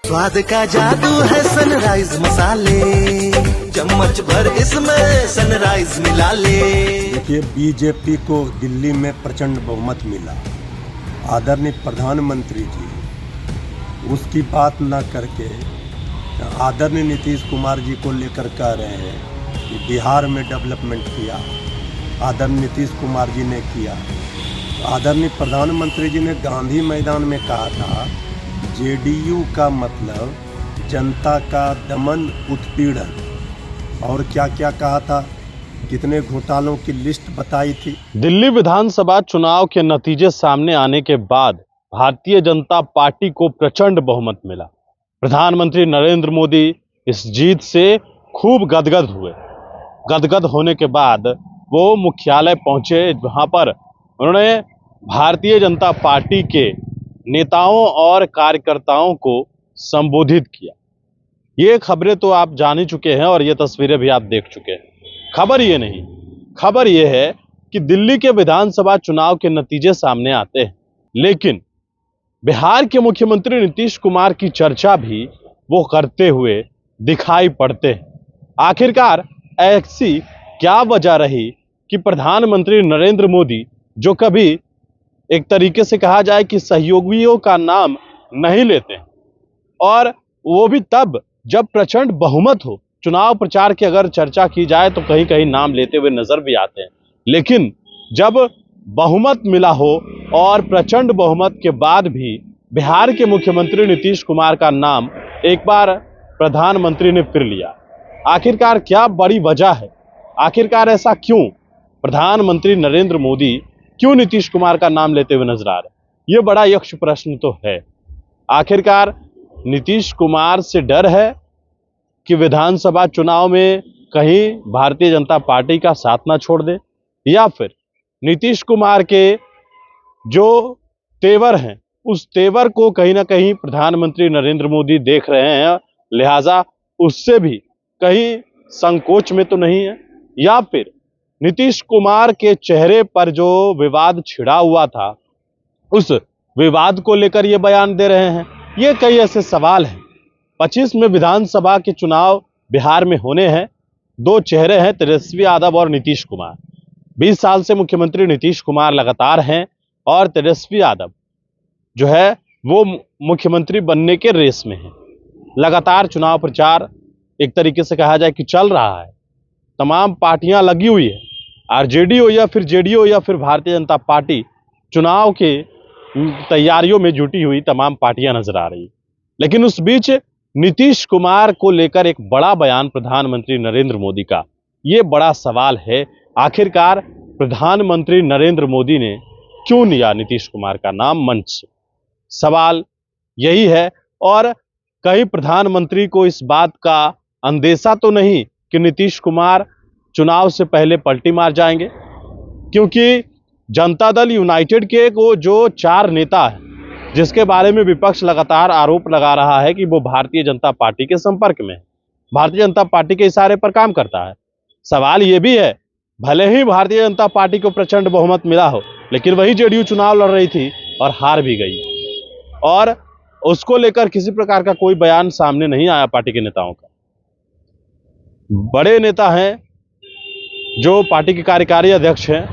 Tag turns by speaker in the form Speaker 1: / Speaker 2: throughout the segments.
Speaker 1: स्वाद का जादू है सनराइज मसाले, चम्मच भर इसमें सनराइज मिला ले।
Speaker 2: देखिए, बीजेपी को दिल्ली में प्रचंड बहुमत मिला। आदरणीय प्रधानमंत्री जी उसकी बात न करके आदरणीय नीतीश कुमार जी को लेकर कह रहे हैं कि बिहार में डेवलपमेंट किया, आदरणीय नीतीश कुमार जी ने किया। आदरणीय प्रधानमंत्री जी ने गांधी मैदान में कहा था जेडीयू का मतलब जनता का दमन उत्पीड़न, और क्या क्या कहा था, कितने घोटालों की लिस्ट बताई थी।
Speaker 3: दिल्ली विधानसभा चुनाव के नतीजे सामने आने के बाद भारतीय जनता पार्टी को प्रचंड बहुमत मिला। प्रधानमंत्री नरेंद्र मोदी इस जीत से खूब गदगद हुए। गदगद होने के बाद वो मुख्यालय पहुंचे, वहां पर उन्होंने भारतीय जनता पार्टी के नेताओं और कार्यकर्ताओं को संबोधित किया। ये खबरें तो आप जान ही चुके हैं और ये तस्वीरें भी आप देख चुके हैं। खबर ये नहीं, खबर ये है कि दिल्ली के विधानसभा चुनाव के नतीजे सामने आते हैं, लेकिन बिहार के मुख्यमंत्री नीतीश कुमार की चर्चा भी वो करते हुए दिखाई पड़ते हैं। आखिरकार ऐसी क्या वजह रही कि प्रधानमंत्री नरेंद्र मोदी, जो कभी एक तरीके से कहा जाए कि सहयोगियों का नाम नहीं लेते हैं, और वो भी तब जब प्रचंड बहुमत हो, चुनाव प्रचार की अगर चर्चा की जाए तो कहीं कहीं नाम लेते हुए नजर भी आते हैं, लेकिन जब बहुमत मिला हो और प्रचंड बहुमत के बाद भी बिहार के मुख्यमंत्री नीतीश कुमार का नाम एक बार प्रधानमंत्री ने फिर लिया। आखिरकार क्या बड़ी वजह है, आखिरकार ऐसा क्यों प्रधानमंत्री नरेंद्र मोदी क्यों नीतीश कुमार का नाम लेते हुए नजर आ रहे हैं? ये बड़ा यक्ष प्रश्न तो है। आखिरकार नीतीश कुमार से डर है कि विधानसभा चुनाव में कहीं भारतीय जनता पार्टी का साथ ना छोड़ दे, या फिर नीतीश कुमार के जो तेवर हैं उस तेवर को कहीं ना कहीं प्रधानमंत्री नरेंद्र मोदी देख रहे हैं, लिहाजा उससे भी कहीं संकोच में तो नहीं है, या फिर नीतीश कुमार के चेहरे पर जो विवाद छिड़ा हुआ था उस विवाद को लेकर ये बयान दे रहे हैं। ये कई ऐसे सवाल हैं। 25 में विधानसभा के चुनाव बिहार में होने हैं। दो चेहरे हैं, तेजस्वी यादव और नीतीश कुमार। 20 साल से मुख्यमंत्री नीतीश कुमार लगातार हैं और तेजस्वी यादव जो है वो मुख्यमंत्री बनने के रेस में है। लगातार चुनाव प्रचार एक तरीके से कहा जाए कि चल रहा है, तमाम पार्टियां लगी हुई है, आरजेडी हो या फिर जेडीयू हो या फिर भारतीय जनता पार्टी, चुनाव के तैयारियों में जुटी हुई तमाम पार्टियां नजर आ रही। लेकिन उस बीच नीतीश कुमार को लेकर एक बड़ा बयान प्रधानमंत्री नरेंद्र मोदी का, ये बड़ा सवाल है, आखिरकार प्रधानमंत्री नरेंद्र मोदी ने क्यों लिया नीतीश कुमार का नाम मंच से? सवाल यही है। और कहीं प्रधानमंत्री को इस बात का अंदेशा तो नहीं कि नीतीश कुमार चुनाव से पहले पलटी मार जाएंगे, क्योंकि जनता दल यूनाइटेड के वो जो 4 नेता हैं जिसके बारे में विपक्ष लगातार आरोप लगा रहा है कि वो भारतीय जनता पार्टी के संपर्क में है, भारतीय जनता पार्टी के इशारे पर काम करता है। सवाल ये भी है, भले ही भारतीय जनता पार्टी को प्रचंड बहुमत मिला हो, लेकिन वही जेडीयू चुनाव लड़ रही थी और हार भी गई, और उसको लेकर किसी प्रकार का कोई बयान सामने नहीं आया पार्टी के नेताओं का। बड़े नेता हैं जो पार्टी के कार्यकारी अध्यक्ष हैं,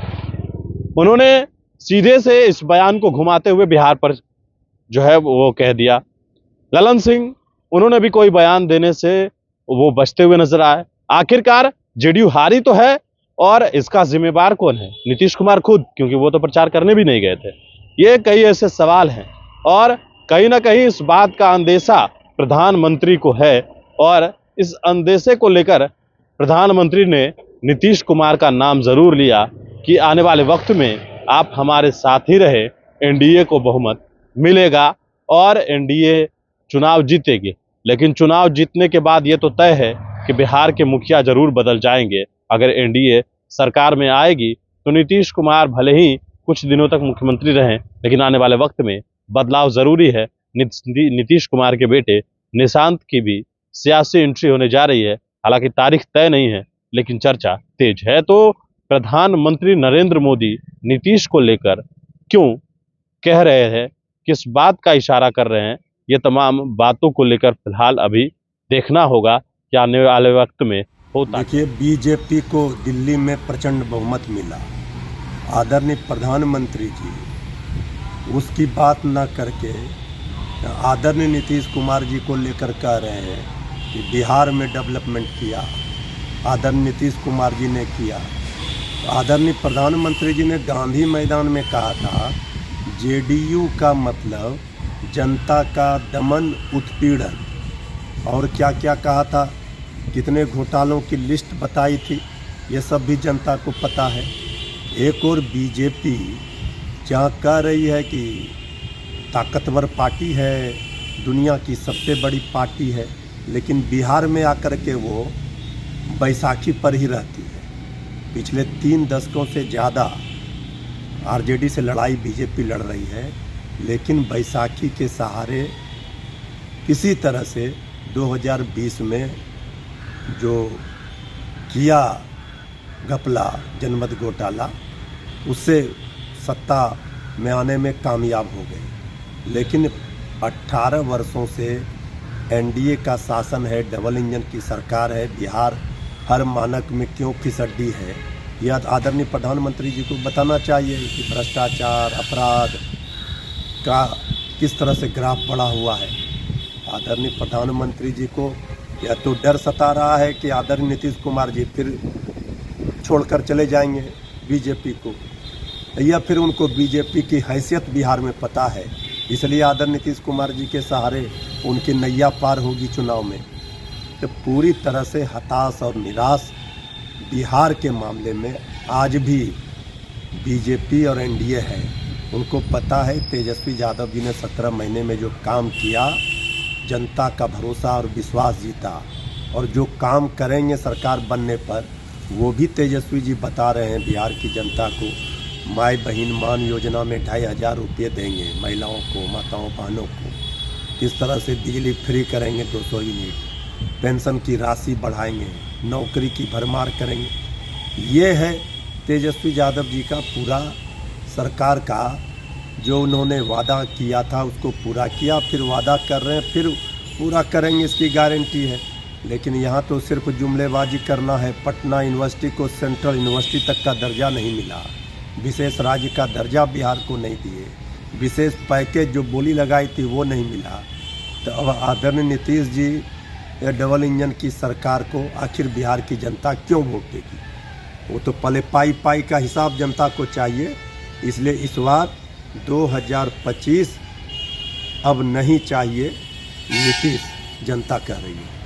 Speaker 3: उन्होंने सीधे से इस बयान को घुमाते हुए बिहार पर जो है वो कह दिया। ललन सिंह, उन्होंने भी कोई बयान देने से वो बचते हुए नजर आए। आखिरकार जेडीयू हारी तो है, और इसका जिम्मेवार कौन है? नीतीश कुमार खुद, क्योंकि वो तो प्रचार करने भी नहीं गए थे। ये कई ऐसे सवाल हैं, और कहीं ना कहीं इस बात का अंदेशा प्रधानमंत्री को है, और इस अंदेशे को लेकर प्रधानमंत्री ने नीतीश कुमार का नाम जरूर लिया कि आने वाले वक्त में आप हमारे साथ ही रहे, एनडीए को बहुमत मिलेगा और एनडीए चुनाव जीतेगी। लेकिन चुनाव जीतने के बाद ये तो तय है कि बिहार के मुखिया जरूर बदल जाएंगे। अगर एनडीए सरकार में आएगी तो नीतीश कुमार भले ही कुछ दिनों तक मुख्यमंत्री रहें, लेकिन आने वाले वक्त में बदलाव जरूरी है। नीतीश कुमार के बेटे निशांत की भी सियासी एंट्री होने जा रही है। हालांकि तारीख तय नहीं है, लेकिन चर्चा तेज है। तो प्रधानमंत्री नरेंद्र मोदी नीतीश को लेकर क्यों कह रहे हैं, किस बात का इशारा कर रहे हैं, ये तमाम बातों को लेकर फिलहाल अभी देखना होगा कि आने वाले वक्त में होता है।
Speaker 2: देखिए, बीजेपी को दिल्ली में प्रचंड बहुमत मिला। आदरणीय प्रधानमंत्री जी उसकी बात न करके आदरणीय नीतीश कुमार जी को लेकर कह रहे हैं कि बिहार में डेवलपमेंट किया, आदरणीय नीतीश कुमार जी ने किया। आदरणीय प्रधानमंत्री जी ने गांधी मैदान में कहा था जेडीयू का मतलब जनता का दमन उत्पीड़न, और क्या क्या कहा था, कितने घोटालों की लिस्ट बताई थी, ये सब भी जनता को पता है। एक और बीजेपी जहाँ कह रही है कि ताकतवर पार्टी है, दुनिया की सबसे बड़ी पार्टी है, लेकिन बिहार में आकर के वो बैसाखी पर ही रहती है। पिछले 3 दशकों से ज़्यादा आरजेडी से लड़ाई बीजेपी लड़ रही है, लेकिन बैसाखी के सहारे किसी तरह से 2020 में जो किया घपला जनमत घोटाला, उससे सत्ता में आने में कामयाब हो गई। लेकिन 18 वर्षों से एनडीए का शासन है, डबल इंजन की सरकार है, बिहार हर मानक में क्यों फिसड्डी है, यह आदरणीय प्रधानमंत्री जी को बताना चाहिए कि भ्रष्टाचार अपराध का किस तरह से ग्राफ बढ़ा हुआ है। आदरणीय प्रधानमंत्री जी को या तो डर सता रहा है कि आदरणीय नीतीश कुमार जी फिर छोड़कर चले जाएंगे बीजेपी को, या फिर उनको बीजेपी की हैसियत बिहार में पता है, इसलिए आदरणीय नीतीश कुमार जी के सहारे उनकी नैया पार होगी चुनाव में। तो पूरी तरह से हताश और निराश बिहार के मामले में आज भी बीजेपी और एनडीए है। उनको पता है तेजस्वी यादव जी ने 17 महीने में जो काम किया, जनता का भरोसा और विश्वास जीता, और जो काम करेंगे सरकार बनने पर वो भी तेजस्वी जी बता रहे हैं बिहार की जनता को। माई बहन मान योजना में 2500 रुपये देंगे महिलाओं को, माताओं बहनों को। किस तरह से बिजली फ्री करेंगे 200 यूनिट, पेंशन की राशि बढ़ाएंगे, नौकरी की भरमार करेंगे। ये है तेजस्वी यादव जी का पूरा सरकार का जो उन्होंने वादा किया था उसको पूरा किया, फिर वादा कर रहे हैं, फिर पूरा करेंगे, इसकी गारंटी है। लेकिन यहाँ तो सिर्फ जुमलेबाजी करना है। पटना यूनिवर्सिटी को सेंट्रल यूनिवर्सिटी तक का दर्जा नहीं मिला, विशेष राज्य का दर्जा बिहार को नहीं दिए, विशेष पैकेज जो बोली लगाई थी वो नहीं मिला। तो अब आदरणीय नीतीश जी डबल इंजन की सरकार को आखिर बिहार की जनता क्यों वोट देगी? वो तो पहले पाई का हिसाब जनता को चाहिए। इसलिए इस बार 2025 अब नहीं चाहिए नीतीश, जनता कह रही है।